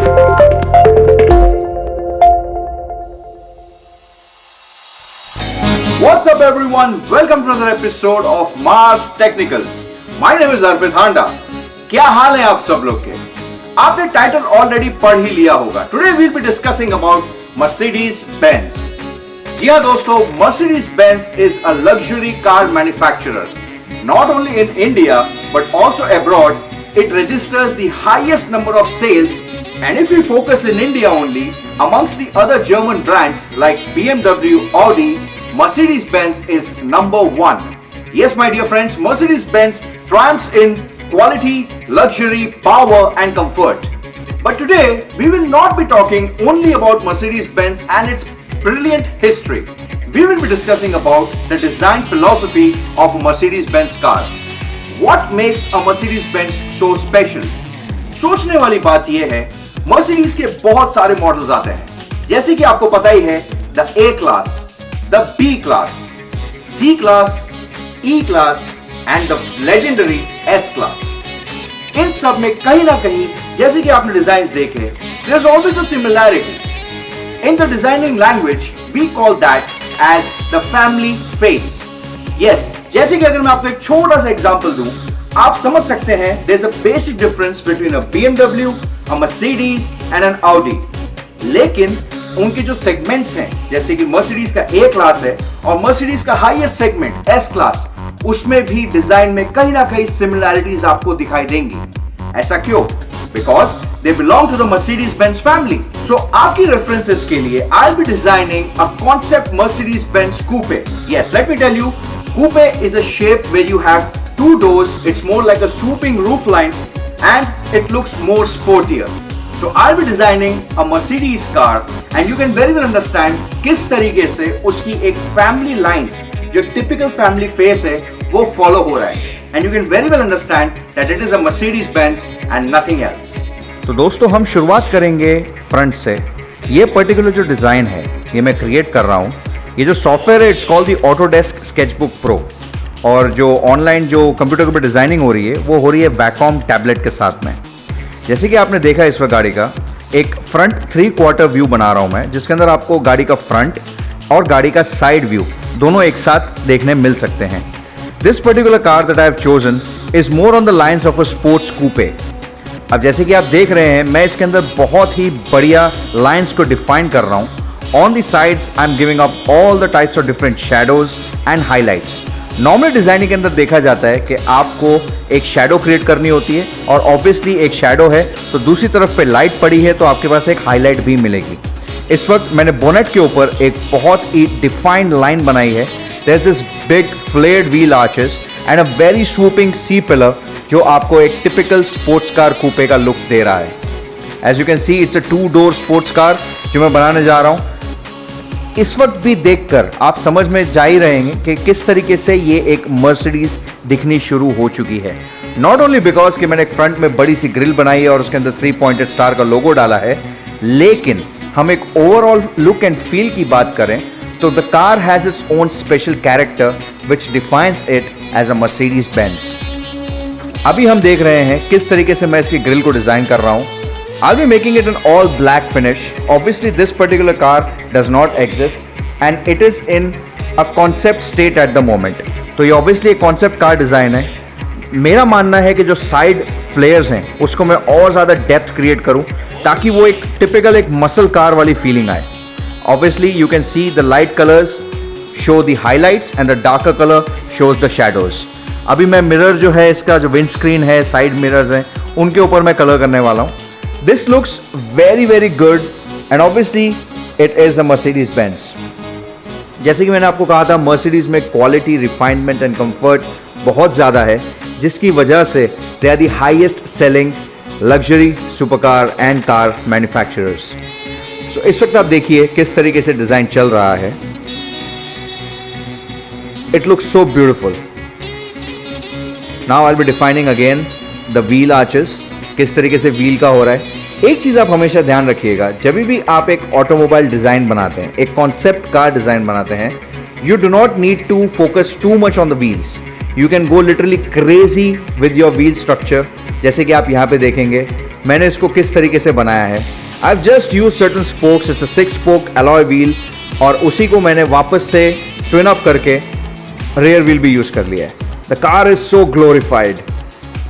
What's up everyone? Welcome to another episode of Mars Technicals. My name is Arpit Handa. क्या हाल है आप सब लोग के? आपने टाइटल ऑलरेडी पढ़ ही लिया होगा. Today we'll be discussing about Mercedes-Benz. जी हाँ दोस्तों, Mercedes-Benz is a luxury car manufacturer. Not only in India but also abroad, it registers the highest number of sales. And if we focus in India only, amongst the other German brands like BMW, Audi, Mercedes-Benz is number one. Yes, my dear friends, Mercedes-Benz triumphs in quality, luxury, power and comfort. But today, we will not be talking only about Mercedes-Benz and its brilliant history. We will be discussing about the design philosophy of a Mercedes-Benz car. What makes a Mercedes-Benz so special? सोचने वाली बात यह है, Mercedes के बहुत सारे models आते हैं. जैसे कि आपको पता ही है, the A class, the B class, C class, E class and the legendary S class. इन सब में कहीं ना कहीं जैसे कि आपने डिजाइन्स देखे, there's always a similarity. In the designing language, we call that as the family face. Yes, जैसे कि अगर मैं आपको एक छोटा सा एग्जांपल दूं, आप समझ सकते हैं there's a basic difference between a BMW, a Mercedes and an Audi. लेकिन उनके जो सेगमेंट्स हैं, जैसे कि मर्सिडीज का A क्लास है और मर्सिडीज का हाईएस्ट सेगमेंट S क्लास, उसमें भी डिजाइन में कहीं ना कहीं सिमिलैरिटीज आपको दिखाई देंगी. ऐसा क्यों? Because they belong to the Mercedes-Benz फैमिली. सो आपकी रेफरेंसेस के लिए I will be designing a concept Mercedes-Benz coupe. Yes, let me tell you, coupe is a shape where you have two doors. It's more like a swooping roofline and it looks more sportier. So I'll be designing a Mercedes car and you can very well understand किस तरीके से उसकी एक family lines, जो typical family face है, वो follow हो रहा है. And you can very well understand that it is a Mercedes-Benz and nothing else. तो दोस्तों हम शुरुआत करेंगे फ्रंट से. ये पर्टिकुलर जो डिज़ाइन है ये मैं क्रिएट कर रहा हूँ. ये जो सॉफ्टवेयर है it's called the Autodesk sketchbook pro. और जो ऑनलाइन जो कंप्यूटर के ऊपर डिज़ाइनिंग हो रही है वो हो रही है वैकॉम टैबलेट के साथ में. जैसे कि आपने देखा इस वक्त गाड़ी का एक फ्रंट 3/4 व्यू बना रहा हूं मैं, जिसके अंदर आपको गाड़ी का फ्रंट और गाड़ी का साइड व्यू दोनों एक साथ देखने मिल सकते हैं. This particular car that I have chosen is more on the lines of a sports coupe. अब जैसे कि आप देख रहे हैं मैं इसके अंदर बहुत ही बढ़िया लाइंस को डिफाइन कर रहा हूं. On the sides I am giving up all the types of different shadows and highlights. Normal designing के अंदर देखा जाता है कि आपको एक शैडो क्रिएट करनी होती है और ऑब्वियसली एक शैडो है तो दूसरी तरफ पे लाइट पड़ी है तो आपके पास एक हाईलाइट भी मिलेगी. इस वक्त मैंने बोनेट के ऊपर एक बहुत ही डिफाइंड लाइन बनाई है. There is this big flared wheel arches and a very swooping C pillar जो आपको एक टिपिकल स्पोर्ट्स कार कूपे का लुक दे रहा है. As you can see it's a 2-door sports car जो मैं बनाने जा रहा हूँ. इस वक्त भी देखकर आप समझ में जा ही रहेंगे कि किस तरीके से ये एक मर्सिडीज दिखनी शुरू हो चुकी है. नॉट ओनली बिकॉज कि मैंने एक फ्रंट में बड़ी सी ग्रिल बनाई है और उसके अंदर 3 पॉइंटेड स्टार का लोगो डाला है, लेकिन हम एक ओवरऑल लुक एंड फील की बात करें तो the car has its own special character which defines it as a Mercedes-Benz. अभी हम देख रहे हैं किस तरीके से मैं इसकी ग्रिल को डिजाइन कर रहा हूं. I'll be making it an all black finish. Obviously this particular car does not exist and it is in a concept state at the moment. तो ये obviously एक concept car design है. मेरा मानना है कि जो side flares हैं उसको मैं और ज़्यादा depth create करूँ ताकि वो एक typical एक muscle car वाली feeling आए. Obviously you can see the light colors show the highlights and the darker color shows the shadows. अभी मैं मिरर जो है इसका जो विंड स्क्रीन है, साइड मिरर्स हैं, उनके ऊपर मैं कलर करने वाला हूँ. This looks very very good and obviously it is a Mercedes-Benz. जैसे कि मैंने आपको कहा था Mercedes में क्वालिटी, रिफाइनमेंट एंड कंफर्ट बहुत ज़्यादा है, जिसकी वजह से they are the highest selling luxury supercar and car manufacturers. So इस वक्त आप देखिए किस तरीके से डिज़ाइन चल रहा है. It looks so beautiful. Now I'll be defining again the wheel arches. किस तरीके से व्हील का हो रहा है. एक चीज़ आप हमेशा ध्यान रखिएगा, जब भी आप एक ऑटोमोबाइल डिज़ाइन बनाते हैं, एक कॉन्सेप्ट कार डिज़ाइन बनाते हैं, you do not need to focus too much on the wheels. You can go literally crazy with your wheel structure. जैसे कि आप यहाँ पे देखेंगे मैंने इसको किस तरीके से बनाया है. I've just used certain spokes. It's a 6-spoke alloy wheel और उसी को मैंने वापस से ट्विन अप करके rear wheel भी यूज कर लिया है. The car is so glorified.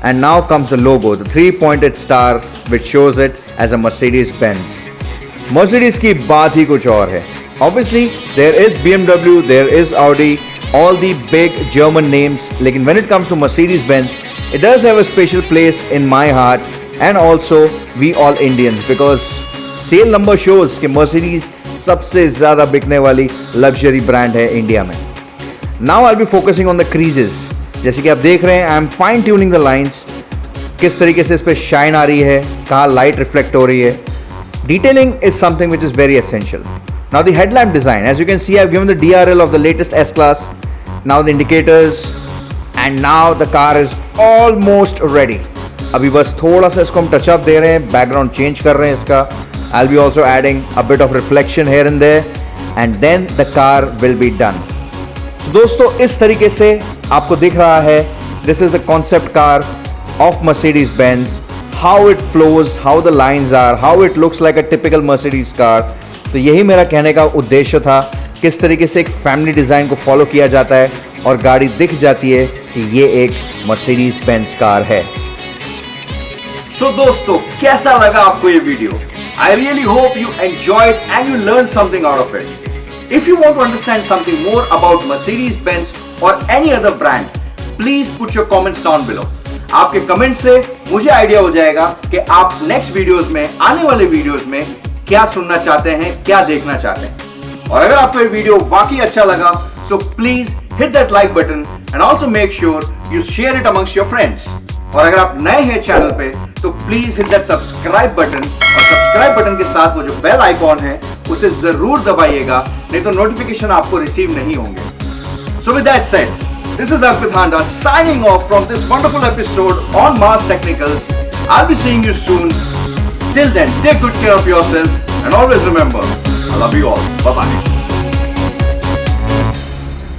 And now comes the logo, the 3-pointed star which shows it as a Mercedes-Benz. Mercedes की बात ही कुछ और है. Obviously, there is BMW, there is Audi, all the big German names. लेकिन when it comes to Mercedes-Benz, it does have a special place in my heart and also we all Indians because sale number shows कि Mercedes सबसे ज़्यादा बिकने वाली luxury brand है India में. Now I'll be focusing on the creases. जैसे कि आप देख रहे हैं, I am fine tuning the lines. किस तरीके से इस पर शाइन आ रही है, कहाँ लाइट रिफ्लेक्ट हो रही है. Detailing is something which is very essential. Now the headlamp design, as you can see, I have given the DRL of the latest S class. Now the indicators and now the car is almost ready. अभी बस थोड़ा सा इसको हम touch-up दे रहे हैं, background change कर रहे हैं इसका. I will be also adding a bit of reflection here and there and then the car will be done. दोस्तों, इस तरीके से आपको दिख रहा है. This is a concept car of Mercedes-Benz. How it flows, how the lines are, how it looks like a typical Mercedes car. तो यही मेरा कहने का उद्देश्य था, किस तरीके से एक फैमिली डिज़ाइन को फॉलो किया जाता है और गाड़ी दिख जाती है कि ये एक Mercedes-Benz कार है. सो दोस्तों, कैसा लगा आपको ये video? I really hope you enjoyed and you learn something out of it. If you want to understand something more about Mercedes-Benz or any other brand, please put your comments down below. आपके comment से मुझे idea हो जाएगा कि आप next videos में, आने वाले वीडियोस में क्या सुनना चाहते हैं, क्या देखना चाहते हैं. और अगर आपको ये वीडियो वाकई अच्छा लगा, so please hit that like button and also make sure you share it amongst your friends. और अगर आप नए हैं चैनल पे तो please hit that subscribe button और सब्सक्राइब बटन के साथ वो जो बेल आइकॉन है उसे जरूर दबाइएगा, नहीं तो नोटिफिकेशन आपको रिसीव नहीं होंगे. So with that said, this is Arpit Handa signing off from this wonderful episode on Mars Technicals. I'll be seeing you soon. Till then, take good care of yourself and always remember, I love you all. Bye bye.